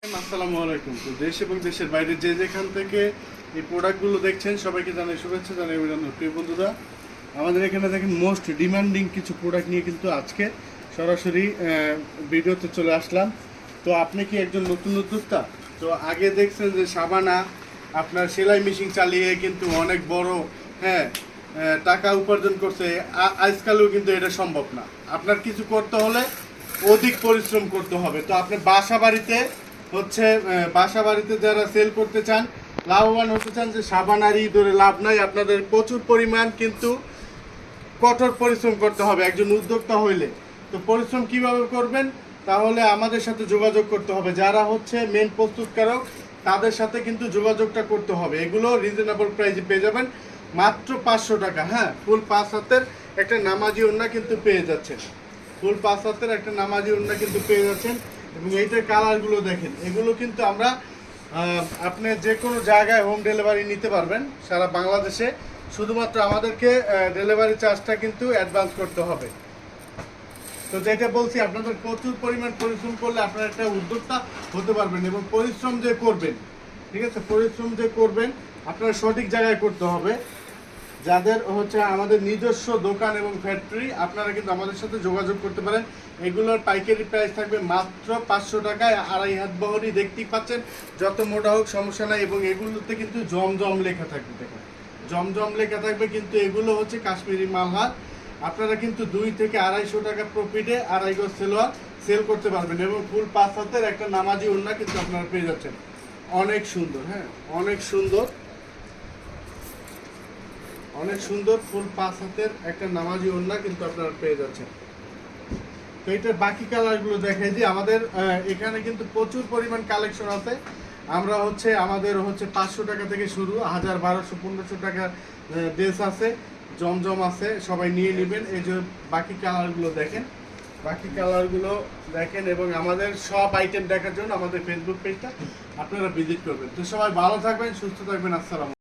আসসালামু আলাইকুম। তো দেশ এবং দেশের বাইরে যে যেখান থেকে এই প্রোডাক্টগুলো দেখছেন সবাইকে জানাই শুভেচ্ছা, জানাই অভিনন্দন। প্রিয় বন্ধুরা, আমাদের এখানে দেখেন মোস্ট ডিমান্ডিং কিছু প্রোডাক্ট নিয়ে কিন্তু আজকে সরাসরি ভিডিওতে চলে আসলাম। তো আপনি কি একজন নতুন উদ্যোক্তা? তো আগে দেখছেন যে সাবানা আপনার সেলাই মেশিন চালিয়ে কিন্তু অনেক বড় টাকা উপার্জন করছে। আজকালও কিন্তু এটা সম্ভব না। আপনার কিছু করতে হলে অধিক পরিশ্রম করতে হবে। তো আপনি বাসা বাড়িতে যারা সেল করতে চান, লাভবান হতে চান, যে সাবানারি ধরে লাভ নাই, আপনাদের প্রচুর পরিমাণ কিন্তু কঠোর পরিশ্রম করতে হবে একজন উদ্যোক্তা হইলে। তো পরিশ্রম কিভাবে করবেন? তাহলে আমাদের সাথে যোগাযোগ করতে হবে। যারা মেন প্রস্তুতকারক তাদের সাথে কিন্তু যোগাযোগটা করতে হবে। এগুলো রিজনেবল প্রাইসে পেয়ে যাবেন, মাত্র 500 টাকা। ফুল 5 হাতের একটা নামাজি ওড়না কিন্তু পেয়ে যাচ্ছেন। ফুল 5 হাতের একটা নামাজি ওড়না কিন্তু পেয়ে যাচ্ছেন। এবং এইটার কালারগুলো দেখেন, এগুলো কিন্তু আমরা আপনি যে কোনো জায়গায় হোম ডেলিভারি নিতে পারবেন সারা বাংলাদেশে। শুধুমাত্র আমাদেরকে ডেলিভারি চার্জটা কিন্তু অ্যাডভান্স করতে হবে। তো যেটা বলছি, আপনাদের প্রচুর পরিমাণ পরিশ্রম করলে আপনারা একটা উদ্যোক্তা হতে পারবেন। এবং পরিশ্রম যে করবেন, ঠিক আছে, পরিশ্রম যে করবেন আপনারা সঠিক জায়গায় করতে হবে। যাদের আমাদের নিজস্ব দোকান এবং ফ্যাক্টরি, আপনারা কিন্তু আমাদের সাথে যোগাযোগ করতে পারেন। এগুলোর পাইকারি প্রাইস থাকবে মাত্র 500 টাকায়। আড়াই হাত বহরই দেখতেই পাচ্ছেন, যত মোটা হোক সমস্যা নাই। এবং এগুলোতে কিন্তু জমজম লেখা থাকবে, দেখুন জমজম লেখা থাকবে। কিন্তু এগুলো কাশ্মীরি মালহার। আপনারা কিন্তু 2 থেকে 250 টাকা প্রফিটে আড়াই গজ সেলোয়ার সেল করতে পারবেন। এবং ফুল 5 হাতের একটা নামাজি ওড়না কিন্তু আপনারা পেয়ে যাচ্ছেন। অনেক সুন্দর, অনেক সুন্দর, অনেক সুন্দর ফুল 5 হাতের একটা নামাজি ওড়না কিন্তু আপনারা পেয়ে যাচ্ছেন। তো এটার বাকি কালারগুলো দেখাই যে আমাদের এখানে কিন্তু প্রচুর পরিমাণ কালেকশন আছে। আমরা আমাদের 500 টাকা থেকে শুরু, 1000, 1200, 1500 টাকা ড্রেস আছে, জমজম আছে, সবাই নিয়ে নেবেন। এই যে বাকি কালারগুলো দেখেন, এবং আমাদের সব আইটেম দেখার জন্য আমাদের ফেসবুক পেজটা আপনারা ভিজিট করবেন। তো সবাই ভালো থাকবেন, সুস্থ থাকবেন। আসসালাম।